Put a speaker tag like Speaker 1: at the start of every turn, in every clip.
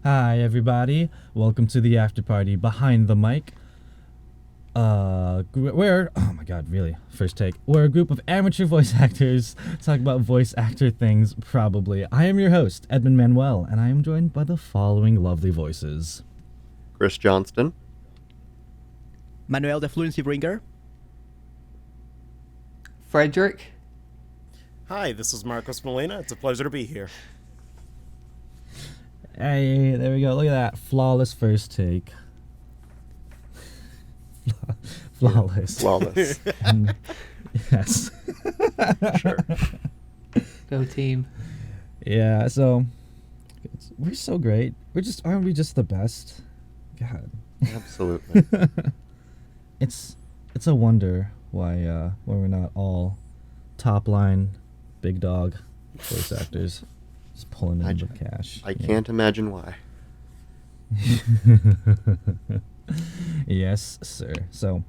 Speaker 1: Hi, everybody. Welcome to the after party behind the mic. We're oh my god, really? First take. We're a group of amateur voice actors talk about voice actor things. Probably. I am your host, Edmund Manuel, and I am joined by the following lovely voices:
Speaker 2: Chris Johnston,
Speaker 3: Manuel the FluencyBringer,
Speaker 4: Fredrick.
Speaker 5: Hi, this is Marcos Molina. It's a pleasure to be here.
Speaker 1: Hey, there we go. Look at that flawless first take. Flawless.
Speaker 2: flawless.
Speaker 1: And, yes.
Speaker 2: Sure.
Speaker 4: Go team.
Speaker 1: Yeah. So we're so great. Aren't we just the best? God.
Speaker 2: Absolutely.
Speaker 1: It's a wonder why we're not all top line big dog voice actors just pulling in the cash.
Speaker 2: I can't imagine why.
Speaker 1: Yes, sir. So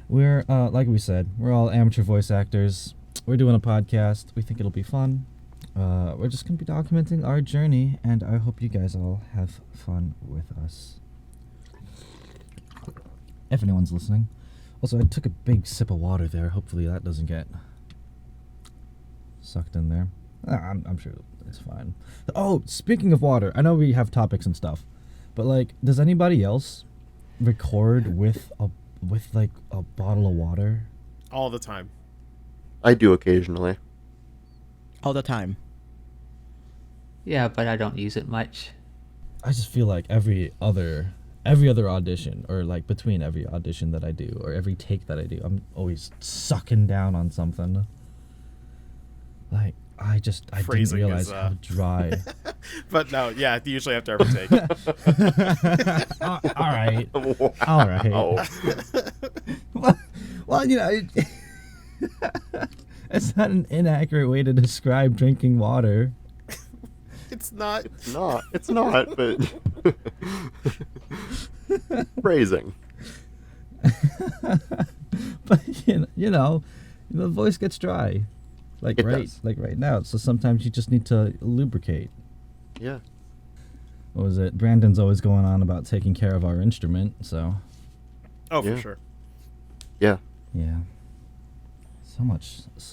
Speaker 1: we're like we said, we're all amateur voice actors. We're doing a podcast. We think it'll be fun. We're just gonna be documenting our journey, and I hope you guys all have fun with us. If anyone's listening. Also, I took a big sip of water there. Hopefully that doesn't get sucked in there. I'm sure it's fine. Oh, speaking of water, I know we have topics and stuff, but like, does anybody else record with a bottle of water?
Speaker 5: All the time.
Speaker 2: I do occasionally.
Speaker 3: all the time.
Speaker 4: Yeah, but I don't use it much.
Speaker 1: I just feel like every other audition, or like between every audition that I do, or every take that I do, I'm always sucking down on something. Like, I didn't
Speaker 5: Phrasing
Speaker 1: realize
Speaker 5: is,
Speaker 1: how dry.
Speaker 5: But no, yeah, you usually have to every take.
Speaker 1: All right.
Speaker 2: Wow.
Speaker 1: All right. Well, it's not an inaccurate way to describe drinking water.
Speaker 5: It's not.
Speaker 2: It's not, but phrasing.
Speaker 1: But the voice gets dry, like
Speaker 2: It
Speaker 1: right
Speaker 2: does.
Speaker 1: like right now. So sometimes you just need to lubricate.
Speaker 2: Yeah.
Speaker 1: What was it? Brandon's always going on about taking care of our instrument. So
Speaker 5: Oh, for
Speaker 2: Yeah.
Speaker 5: sure.
Speaker 2: Yeah.
Speaker 1: yeah, so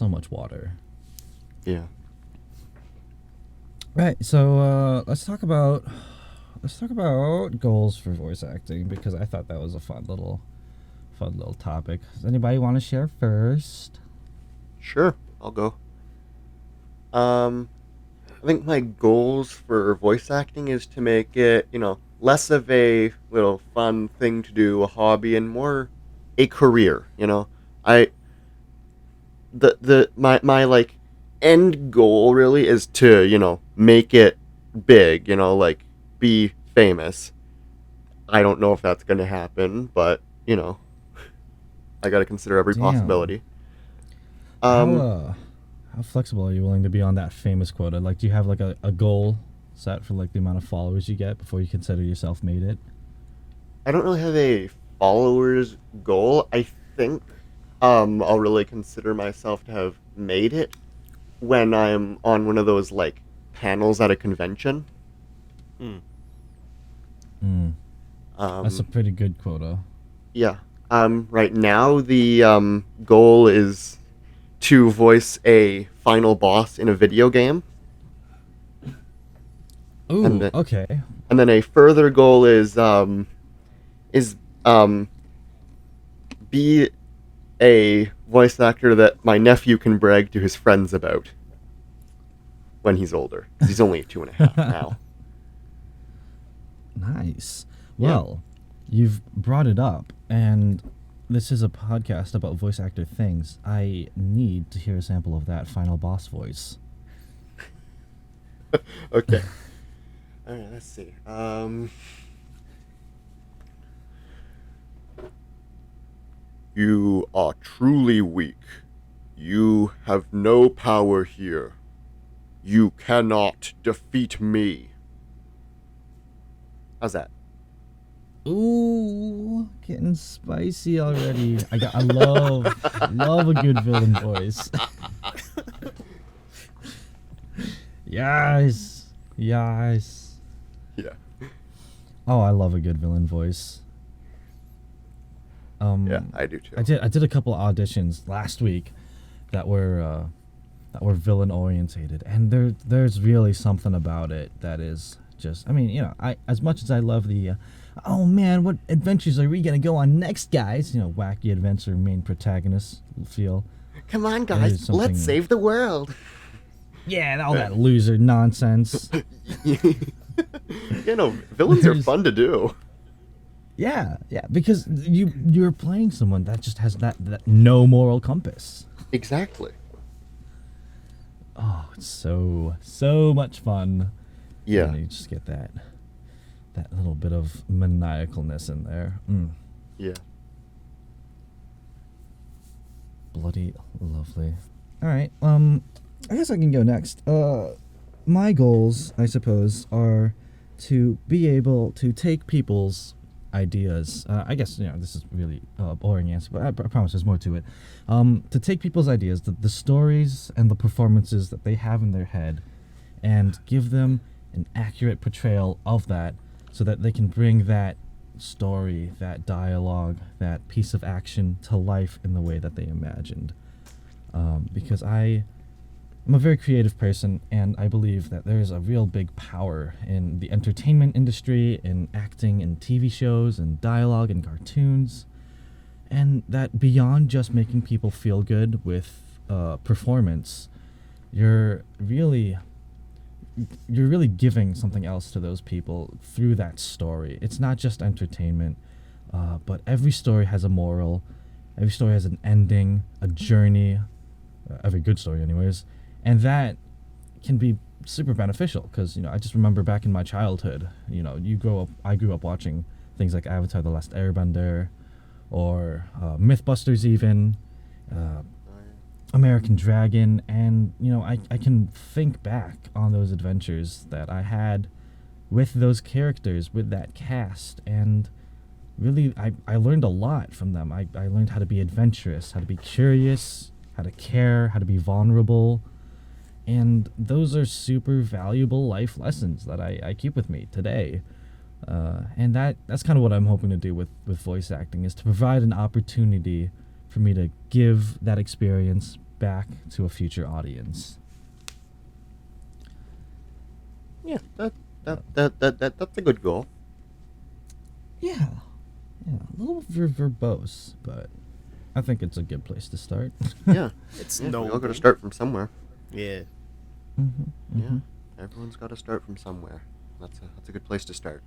Speaker 1: much water.
Speaker 2: Yeah.
Speaker 1: Right. So let's talk about goals for voice acting, because I thought that was a fun little topic. Does anybody want to share first?
Speaker 2: Sure. I'll go. I think my goals for voice acting is to make it, less of a little fun thing to do, a hobby, and more a career. My like end goal really is to, make it big, like be famous. I don't know if that's going to happen, but, I got to consider every
Speaker 1: Damn.
Speaker 2: possibility. Um,
Speaker 1: How flexible are you willing to be on that famous quota? Like, do you have like a goal set for like the amount of followers you get before you consider yourself made it?
Speaker 2: I don't really have a followers goal. I think I'll really consider myself to have made it when I'm on one of those like panels at a convention.
Speaker 1: That's a pretty good quota.
Speaker 2: Yeah. Right now the goal is to voice a final boss in a video game.
Speaker 1: Ooh,
Speaker 2: And the-
Speaker 1: okay.
Speaker 2: And then a further goal is be a voice actor that my nephew can brag to his friends about when he's older. 'Cause he's only 2.5 now.
Speaker 1: Nice.
Speaker 2: Yeah.
Speaker 1: Well, you've brought it up, and this is a podcast about voice actor things. I need to hear a sample of that final boss voice.
Speaker 2: Okay. All right, let's see. You are truly weak. You have no power here. You cannot defeat me. How's that?
Speaker 1: Ooh, getting spicy already. I love a good villain voice. Yes.
Speaker 2: Yeah.
Speaker 1: Oh, I love a good villain voice.
Speaker 2: Yeah, I do too.
Speaker 1: I did a couple auditions last week that were villain orientated, and there's really something about it that is just, I mean, I, as much as I love the oh man, what adventures are we gonna go on next, guys, wacky adventure main protagonist feel.
Speaker 2: Come on,
Speaker 1: There
Speaker 2: guys,
Speaker 1: is something-
Speaker 2: let's save the world.
Speaker 1: Yeah, and all that loser nonsense.
Speaker 2: Villains are
Speaker 1: There's-
Speaker 2: fun to do.
Speaker 1: Yeah, because you're playing someone that just has that no moral compass.
Speaker 2: Exactly.
Speaker 1: Oh, it's so much fun.
Speaker 2: Yeah.
Speaker 1: And you just get that little bit of maniacalness in there.
Speaker 2: Yeah.
Speaker 1: Bloody lovely. All right. I guess I can go next. My goals, I suppose, are to be able to take people's ideas. I guess this is really a boring answer, but I promise there's more to it. To take people's ideas, the stories and the performances that they have in their head, and give them an accurate portrayal of that, so that they can bring that story, that dialogue, that piece of action to life in the way that they imagined. Because I'm a very creative person, and I believe that there's a real big power in the entertainment industry, in acting and TV shows and dialogue and cartoons, and that beyond just making people feel good with performance, you're really giving something else to those people through that story. It's not just entertainment, but every story has a moral, every story has an ending, a journey, every good story anyways, and that can be super beneficial, because I just remember back in my childhood, I grew up watching things like Avatar: The Last Airbender, or Mythbusters even, American Dragon, and I can think back on those adventures that I had with those characters, with that cast, and really I learned a lot from them. I learned how to be adventurous, how to be curious, how to care, how to be vulnerable, and those are super valuable life lessons that I keep with me today. And that's kind of what I'm hoping to do with voice acting, is to provide an opportunity for me to give that experience back to a future audience.
Speaker 2: Yeah, that's a good goal.
Speaker 1: Yeah, a little verbose, but I think it's a good place to start.
Speaker 2: Yeah.
Speaker 5: It's
Speaker 2: Yeah,
Speaker 5: no.
Speaker 2: we all got to start from somewhere.
Speaker 5: Yeah.
Speaker 2: Yeah. Everyone's got to start from somewhere. That's a good place to start.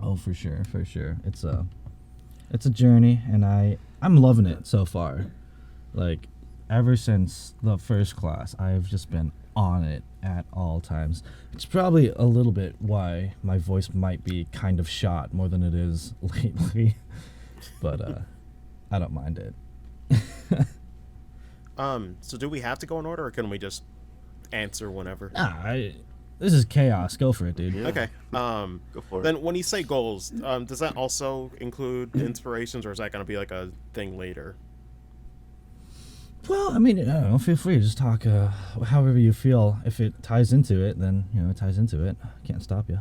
Speaker 1: Oh, for sure. It's a journey, and I'm loving it so far. Like, ever since the first class, I've just been on it at all times. It's probably a little bit why my voice might be kind of shot more than it is lately, but I don't mind it.
Speaker 5: So do we have to go in order, or can we just answer whenever?
Speaker 1: This is chaos. Go for it, dude.
Speaker 2: Yeah.
Speaker 5: Okay.
Speaker 2: Go for it.
Speaker 5: Then when you say goals, does that also include inspirations, or is that going to be like a thing later?
Speaker 1: Well, I mean, I don't know. Feel free to just talk however you feel. If it ties into it, then it ties into it. Can't stop you.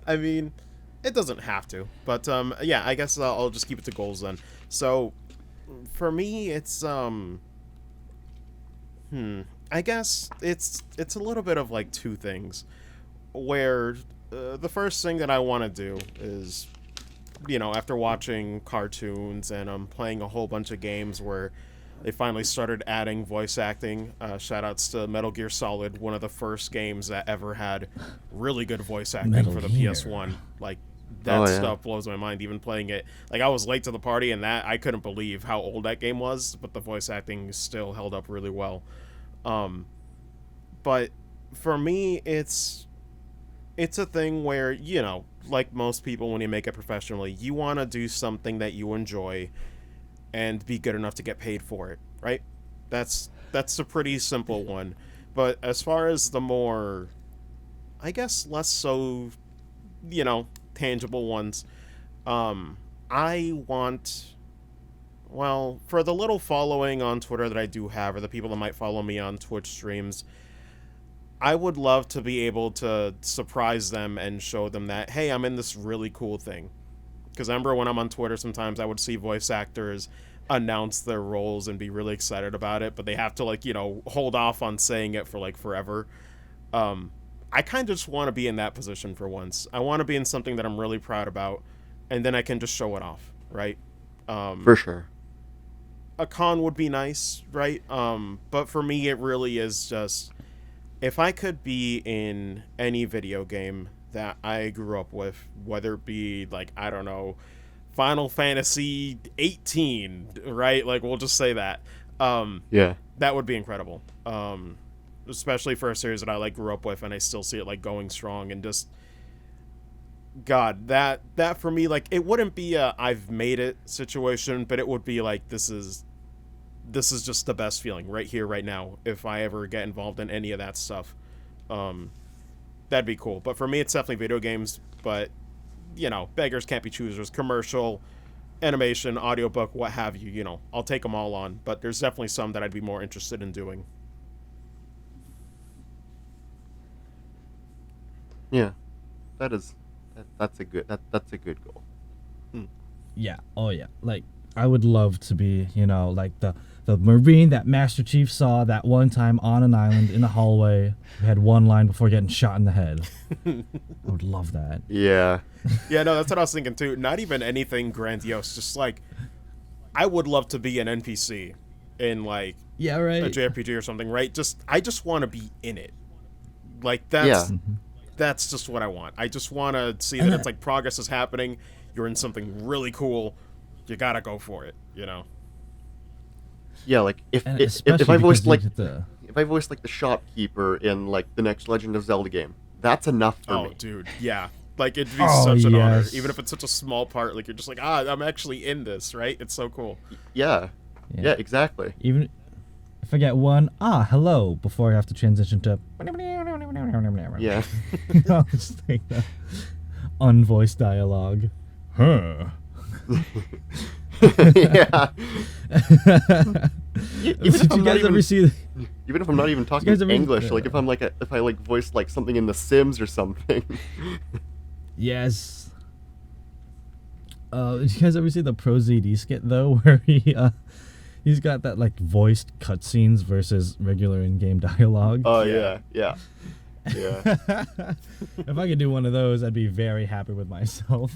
Speaker 5: I mean, it doesn't have to, but yeah, I guess I'll just keep it to goals then. So, for me, it's I guess it's a little bit of like two things. Where the first thing that I want to do is, after watching cartoons and playing a whole bunch of games where they finally started adding voice acting. Shoutouts to Metal Gear Solid, one of the first games that ever had really good voice acting
Speaker 1: Metal
Speaker 5: for the
Speaker 1: Gear.
Speaker 5: PS1. Like, that stuff blows my mind, even playing it. Like, I was late to the party, and that I couldn't believe how old that game was, but the voice acting still held up really well. But for me, it's a thing where, like most people, when you make it professionally, you want to do something that you enjoy and be good enough to get paid for it, right? That's a pretty simple one. But as far as the more, I guess, less so, tangible ones, I want, well, for the little following on Twitter that I do have, or the people that might follow me on Twitch streams, I want to do something that you enjoy and be good enough to get paid for it, right? That's a pretty simple one. But as far as the more, I guess, less so, tangible ones, I want, well, for the little following on Twitter that I do have, or the people that might follow me on Twitch streams, I would love to be able to surprise them and show them that, hey, I'm in this really cool thing. Because I remember when I'm on Twitter, sometimes I would see voice actors announce their roles and be really excited about it, but they have to, like, you know, hold off on saying it for, like, forever. I kind of just want to be in that position for once. I want to be in something that I'm really proud about, and then I can just show it off, right?
Speaker 2: For sure.
Speaker 5: A con would be nice, right? But for me, it really is just, if I could be in any video game that I grew up with, whether it be, like, I don't know, Final Fantasy 18, right? Like, we'll just say that.
Speaker 2: Yeah.
Speaker 5: That would be incredible. Especially for a series that I, like, grew up with, and I still see it, like, going strong, and just, God, that for me, like, it wouldn't be a I've made it situation, but it would be like, this is just the best feeling right here, right now. If I ever get involved in any of that stuff, that'd be cool. But for me, it's definitely video games. But, you know, beggars can't be choosers. Commercial, animation, audiobook, what have you. You know, I'll take them all on. But there's definitely some that I'd be more interested in doing.
Speaker 2: Yeah, that's a good goal.
Speaker 1: Yeah. Oh yeah. Like I would love to be, you know, like the Marine that Master Chief saw that one time on an island in a hallway who had one line before getting shot in the head. I would love that.
Speaker 2: Yeah.
Speaker 5: Yeah, no, that's what I was thinking too. Not even anything grandiose. Just like, I would love to be an NPC in, like,
Speaker 1: Yeah, right.
Speaker 5: a JRPG or something, right? I just want to be in it. Like, that's just what I want. I just want to see that it's like progress is happening. You're in something really cool. You gotta go for it, you know?
Speaker 2: Yeah, like if I voiced like the shopkeeper in, like, the next Legend of Zelda game, that's enough for me.
Speaker 5: Oh, dude, yeah. Like, it'd be such an honor, even if it's such a small part. Like, you're just like, I'm actually in this, right? It's so cool.
Speaker 2: Yeah, exactly.
Speaker 1: Even if I get one, hello, before I have to transition to.
Speaker 2: Yeah.
Speaker 1: I'll just take the unvoiced dialogue. Huh.
Speaker 2: Yeah.
Speaker 1: Did you guys ever see?
Speaker 2: Even if I'm not even talking English, like if I voice like something in The Sims or something.
Speaker 1: Yes. Did you guys ever see the Pro ZD skit though, where he's got that, like, voiced cutscenes versus regular in-game dialogue?
Speaker 2: Oh yeah.
Speaker 1: If I could do one of those, I'd be very happy with myself.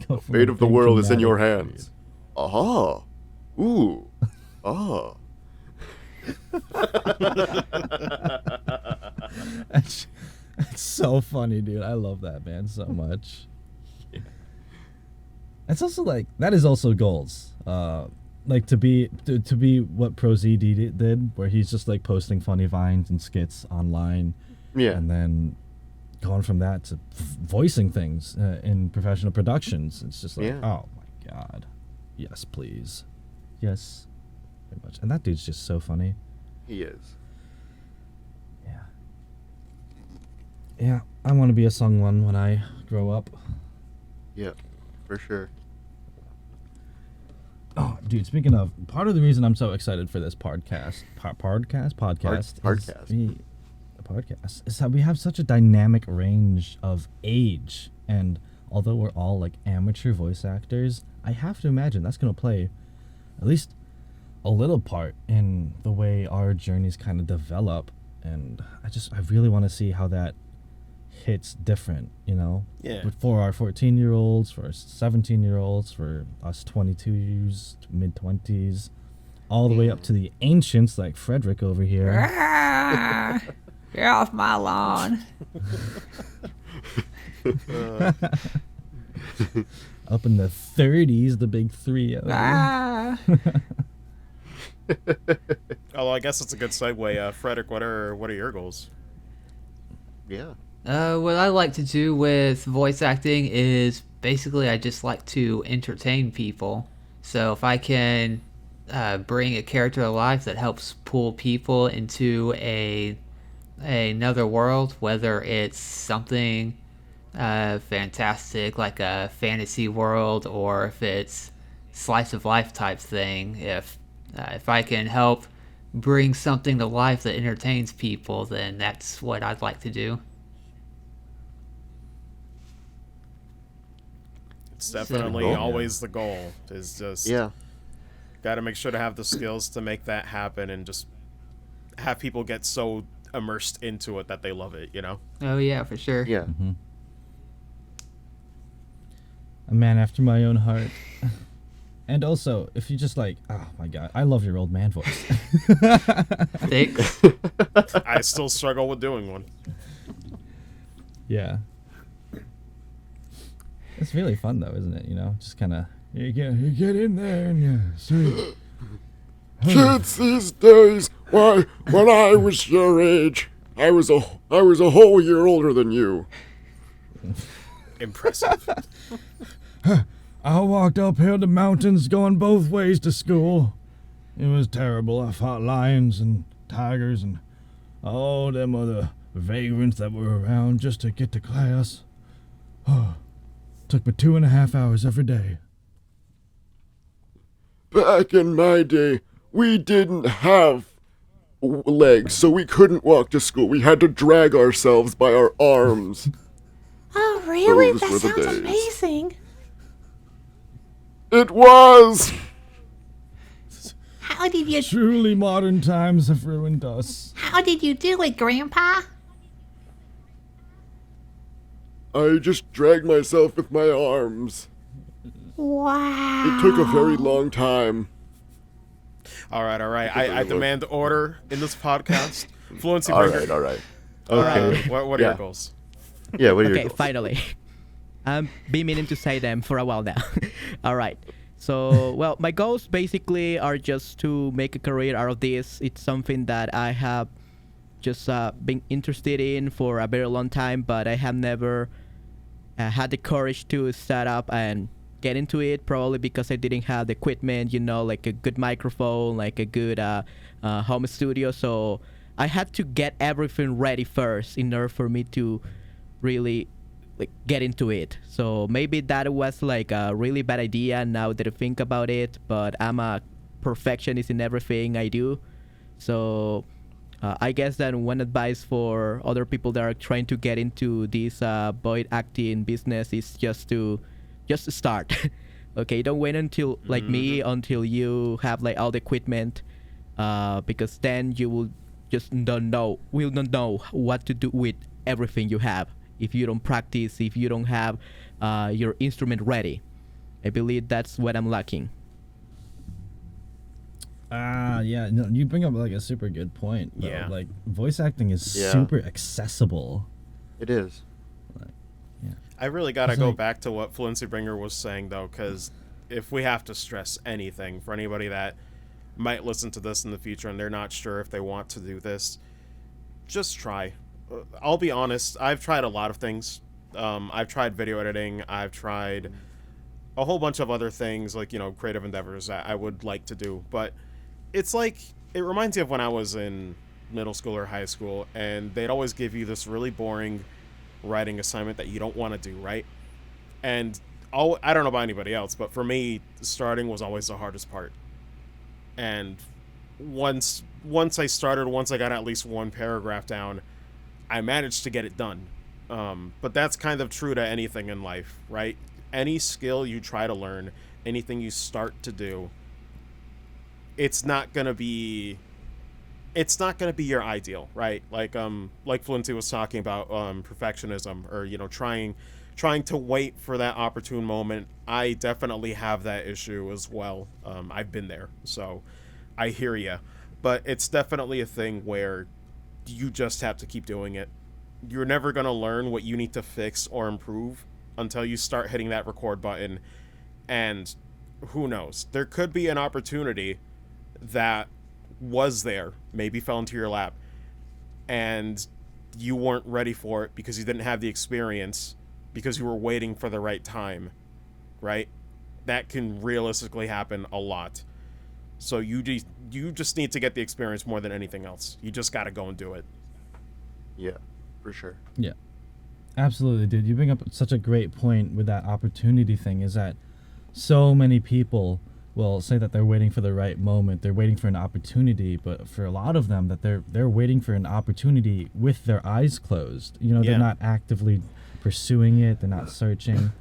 Speaker 2: The fate of the world is in your hands. Aha. Ooh. Ah.
Speaker 1: That's so funny, dude. I love that man so much.
Speaker 2: Yeah.
Speaker 1: It's also like that is also goals. Like to be what Pro ZD did, where he's just like posting funny vines and skits online.
Speaker 2: Yeah.
Speaker 1: And then going from that to voicing things in professional productions. It's just like, oh my god, yes, please, yes, very much. And that dude's just so funny.
Speaker 2: He is.
Speaker 1: Yeah, I want to be a Sungwon when I grow up.
Speaker 2: Yeah, for sure.
Speaker 1: Oh, dude, speaking of, part of the reason I'm so excited for this podcast is that we have such a dynamic range of age, and although we're all like amateur voice actors, I have to imagine that's going to play at least a little part in the way our journeys kind of develop, and I really want to see how that hits different, you know?
Speaker 5: Yeah.
Speaker 1: But for our 14-year-olds, for our 17-year-olds, for us 22s, mid-20s, all the way up to the ancients like Fredrick over here.
Speaker 4: Get off my lawn.
Speaker 1: Up in the 30s, the big 3.
Speaker 5: Although I guess it's a good segue. Frederick, what are your goals?
Speaker 2: Yeah.
Speaker 4: What I like to do with voice acting is basically I just like to entertain people. So if I can bring a character to life that helps pull people into another world, whether it's something fantastic like a fantasy world, or if it's slice of life type thing, if I can help bring something to life that entertains people, then that's what I'd like to do.
Speaker 5: It's definitely
Speaker 2: goal.
Speaker 5: always the goal. Is just
Speaker 2: Yeah.
Speaker 5: got to make sure to have the skills to make that happen, and just have people get so immersed into it that they love it. You know.
Speaker 4: Oh yeah, for sure.
Speaker 2: Yeah.
Speaker 1: A man after my own heart. And also, if you just like, oh my god, I love your old man voice.
Speaker 4: Thanks.
Speaker 5: I still struggle with doing one.
Speaker 1: Yeah. It's really fun though, isn't it? You know, just kind of you get in there and you say,
Speaker 6: Kids these days, why, when I was your age, I was a whole year older than you.
Speaker 5: Impressive.
Speaker 1: I walked uphill the mountains going both ways to school. It was terrible. I fought lions and tigers and all them other vagrants that were around just to get to class. Took me 2.5 hours every day.
Speaker 6: Back in my day, we didn't have legs, so we couldn't walk to school. We had to drag ourselves by our arms.
Speaker 7: Oh, really?
Speaker 6: Those
Speaker 7: That
Speaker 6: were the
Speaker 7: sounds
Speaker 6: days.
Speaker 7: amazing.
Speaker 6: It was!
Speaker 7: How did you
Speaker 1: Truly modern times have ruined us.
Speaker 7: How did you do it, Grandpa?
Speaker 6: I just dragged myself with my arms.
Speaker 7: Wow.
Speaker 6: It took a very long time.
Speaker 5: All right. I demand order in this podcast. Fluency
Speaker 2: All
Speaker 5: Bringer.
Speaker 2: right. All right.
Speaker 3: All
Speaker 2: Okay.
Speaker 3: right.
Speaker 5: What are
Speaker 2: Yeah.
Speaker 5: your goals?
Speaker 2: Yeah. What are your
Speaker 3: Okay,
Speaker 2: goals?
Speaker 3: finally. Been meaning to say them for a while now. All right. So, well, my goals basically are just to make a career out of this. It's something that I have just been interested in for a very long time, but I have never had the courage to start up and get into it, probably because I didn't have the equipment, you know, like a good microphone, like a good home studio. So I had to get everything ready first in order for me to really like get into it. So maybe that was like a really bad idea now that I think about it, but I'm a perfectionist in everything I do. So I guess that one advice for other people that are trying to get into this voice acting business is just to start. Okay, don't wait until like me until you have like all the equipment, because then you will not know what to do with everything you have if you don't practice, if you don't have your instrument ready. I believe that's what I'm lacking.
Speaker 1: Yeah, no, you bring up like a super good point. Though.
Speaker 5: Yeah.
Speaker 1: Like voice acting is
Speaker 2: Yeah.
Speaker 1: super accessible.
Speaker 2: It is.
Speaker 5: I really got to
Speaker 1: It's
Speaker 5: go
Speaker 1: like-
Speaker 5: back to what Fluency Bringer was saying, though, because if we have to stress anything for anybody that might listen to this in the future and they're not sure if they want to do this, just try. I'll be honest, I've tried a lot of things. I've tried video editing. I've tried a whole bunch of other things, like, you know, creative endeavors that I would like to do. But it's like, it reminds me of when I was in middle school or high school, and they'd always give you this really boring writing assignment that you don't want to do, right? And I don't know about anybody else, but for me, starting was always the hardest part. And once I started, once I got at least one paragraph down, I managed to get it done. But that's kind of true to anything in life, right? Any skill you try to learn, anything you start to do, it's not gonna be your ideal, right? Like Fluency was talking about, perfectionism, or, you know, trying to wait for that opportune moment. I definitely have that issue as well. I've been there, so I hear ya. But it's definitely a thing where you just have to keep doing it. You're never gonna learn what you need to fix or improve until you start hitting that record button. And who knows? There could be an opportunity that was there, maybe fell into your lap, and you weren't ready for it because you didn't have the experience, because you were waiting for the right time, right? That can realistically happen a lot. So you just need to get the experience more than anything else. You just got to go and do it.
Speaker 2: Yeah, for sure.
Speaker 1: Yeah, absolutely, dude. You bring up such a great point with that opportunity thing. Is that so many people will say that they're waiting for the right moment, they're waiting for an opportunity, but for a lot of them that they're waiting for an opportunity with their eyes closed. You know,
Speaker 5: Yeah.
Speaker 1: they're not actively pursuing it, they're not searching.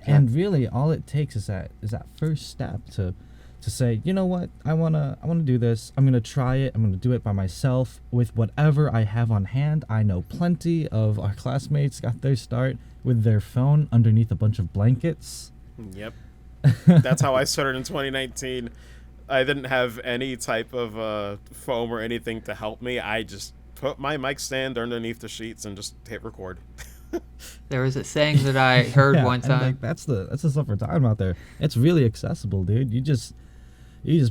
Speaker 1: And really all it takes is that first step to say, you know what, I wanna do this. I'm gonna try it. I'm gonna do it by myself with whatever I have on hand. I know plenty of our classmates got their start with their phone underneath a bunch of blankets.
Speaker 5: Yep. That's how I started in 2019. I didn't have any type of foam or anything to help me. I just put my mic stand underneath the sheets and just hit record.
Speaker 4: There was a saying that I heard
Speaker 1: Yeah,
Speaker 4: one
Speaker 1: and,
Speaker 4: time.
Speaker 1: like, that's the stuff we're talking about there. It's really accessible, dude. You just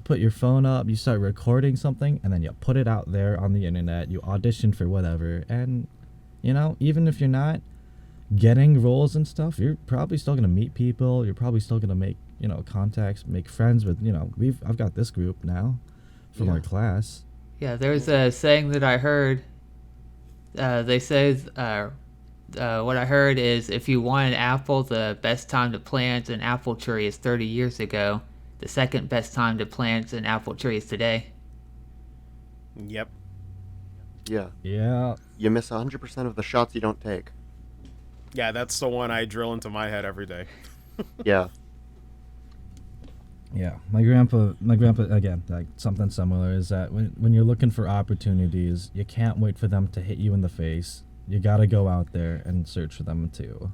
Speaker 1: put your phone up, you start recording something, and then you put it out there on the internet. You audition for whatever, and you know, even if you're not getting roles and stuff, you're probably still gonna meet people. You're probably still gonna make, you know, contacts, make friends with, you know, I've got this group now from our class.
Speaker 4: Yeah, there's a saying that I heard. They say, what I heard is, if you want an apple, the best time to plant an apple tree is 30 years ago. The second best time to plant an apple tree is today.
Speaker 5: Yep.
Speaker 2: Yeah.
Speaker 1: Yeah.
Speaker 2: You miss 100% of the shots you don't take.
Speaker 5: Yeah, that's the one I drill into my head every day.
Speaker 2: Yeah.
Speaker 1: Yeah, my grandpa again, like something similar is that when you're looking for opportunities, you can't wait for them to hit you in the face. You gotta go out there and search for them too.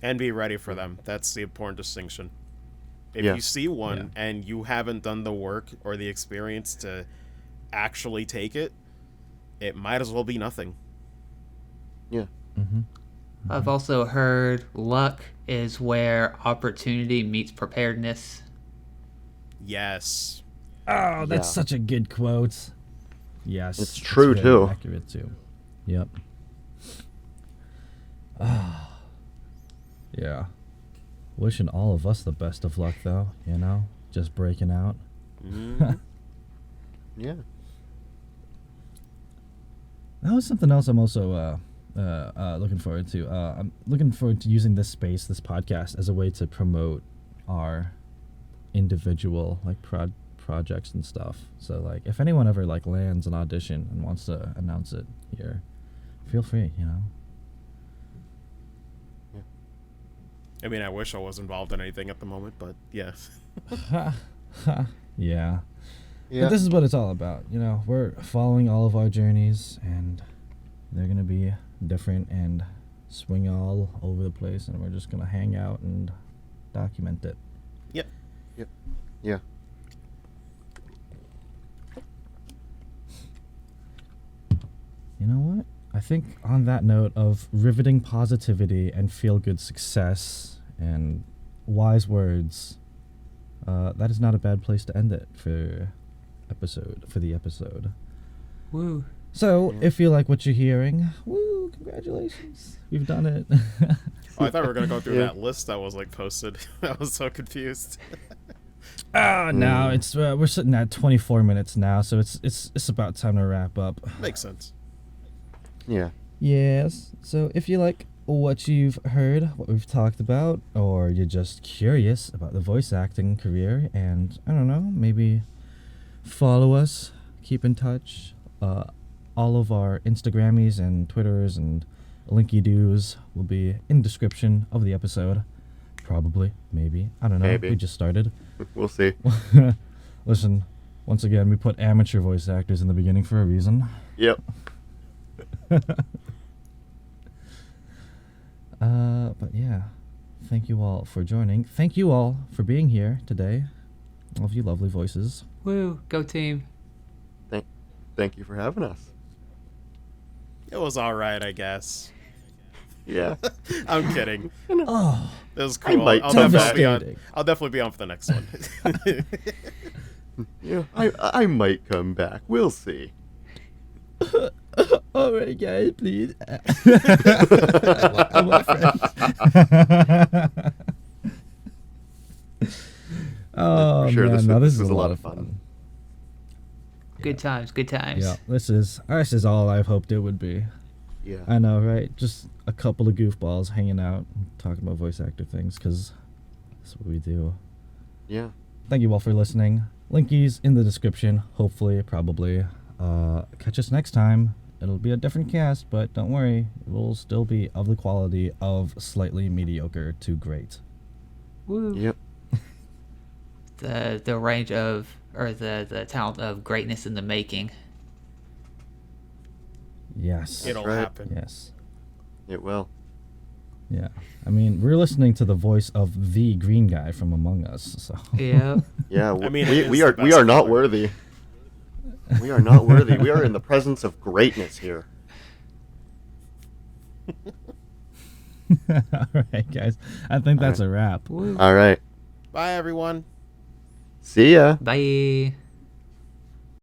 Speaker 5: And be ready for them. That's the important distinction. If
Speaker 2: Yeah.
Speaker 5: you see one and you haven't done the work or the experience to actually take it, it might as well be nothing.
Speaker 2: Yeah.
Speaker 1: Mm-hmm.
Speaker 4: I've also heard luck is where opportunity meets preparedness.
Speaker 5: Yes.
Speaker 1: Oh, that's
Speaker 2: Yeah.
Speaker 1: such a good quote. Yes,
Speaker 2: It's true,
Speaker 1: very
Speaker 2: too.
Speaker 1: Accurate too. Yep. Ah. Yeah. Wishing all of us the best of luck, though. You know, just breaking out.
Speaker 5: Mhm.
Speaker 2: Yeah.
Speaker 1: That was something else I'm also looking forward to. I'm looking forward to using this space, this podcast, as a way to promote our individual like projects and stuff. So like, if anyone ever like lands an audition and wants to announce it here, feel free. You know.
Speaker 5: I mean, I wish I was involved in anything at the moment, but yeah.
Speaker 1: Yeah.
Speaker 2: Yeah.
Speaker 1: But this is what it's all about. You know, we're following all of our journeys, and they're gonna be different and swing all over the place, and we're just gonna hang out and document it.
Speaker 5: Yep.
Speaker 2: Yeah.
Speaker 1: You know what? I think on that note of riveting positivity and feel-good success and wise words, that is not a bad place to end it for the episode.
Speaker 4: Woo.
Speaker 1: So,
Speaker 2: Yeah.
Speaker 1: if you like what you're hearing, woo, congratulations. You've done it.
Speaker 5: Oh, I thought we were going to go through
Speaker 2: Yeah.
Speaker 5: that list that was like posted. I was so confused.
Speaker 1: No, it's we're sitting at 24 minutes now, so it's about time to wrap up.
Speaker 5: Makes sense.
Speaker 2: Yeah.
Speaker 1: Yes. So if you like what you've heard, what we've talked about, or you're just curious about the voice acting career, and I don't know, maybe follow us, keep in touch. All of our Instagrammies and Twitters and linky doos will be in description of the episode. Probably, maybe. I don't know.
Speaker 2: Maybe.
Speaker 1: We just started.
Speaker 2: We'll see.
Speaker 1: Listen, once again, we put amateur voice actors in the beginning for a reason.
Speaker 2: Yep.
Speaker 1: But yeah, thank you all for joining. Thank you all for being here today. All of you lovely voices.
Speaker 4: Woo. Go team.
Speaker 2: Thank you for having us.
Speaker 5: It was all right, I guess.
Speaker 2: Yeah.
Speaker 5: I'm kidding.
Speaker 1: Oh,
Speaker 5: It was cool.
Speaker 2: might
Speaker 5: I'll
Speaker 2: come
Speaker 5: definitely be on.
Speaker 1: devastating.
Speaker 5: I'll definitely be on for the next one.
Speaker 2: Yeah. I might come back. We'll see.
Speaker 1: all right, guys, please. I'm a friend. Oh
Speaker 2: For sure,
Speaker 1: man,
Speaker 2: this
Speaker 1: no,
Speaker 2: was-
Speaker 1: this
Speaker 2: this
Speaker 1: is
Speaker 2: was
Speaker 1: a lot of fun.
Speaker 4: Good times. Good times.
Speaker 1: Yeah, this is all I've hoped it would be.
Speaker 2: Yeah.
Speaker 1: I know, right? Just a couple of goofballs hanging out, talking about voice actor things, because that's what we do.
Speaker 2: Yeah.
Speaker 1: thank you all for listening. Linkies in the description, hopefully, probably. Catch us next time. It'll be a different cast, but don't worry, it will still be of the quality of slightly mediocre to great.
Speaker 4: Woo.
Speaker 2: Yep.
Speaker 4: The range of, or the talent of greatness in the making.
Speaker 1: Yes.
Speaker 5: It'll
Speaker 2: right.
Speaker 5: happen.
Speaker 1: Yes.
Speaker 2: It will.
Speaker 1: Yeah. I mean, we're listening to the voice of the green guy from Among Us, so.
Speaker 4: Yeah.
Speaker 2: Yeah.
Speaker 5: I mean, it
Speaker 2: we,
Speaker 5: is
Speaker 2: we
Speaker 5: the
Speaker 2: are
Speaker 5: best
Speaker 2: we are not
Speaker 5: color.
Speaker 2: worthy. We are not worthy. We are in the presence of greatness here.
Speaker 1: All right, guys. I think that's a wrap.
Speaker 4: Woo.
Speaker 2: All right.
Speaker 5: Bye, everyone.
Speaker 2: See ya.
Speaker 4: Bye.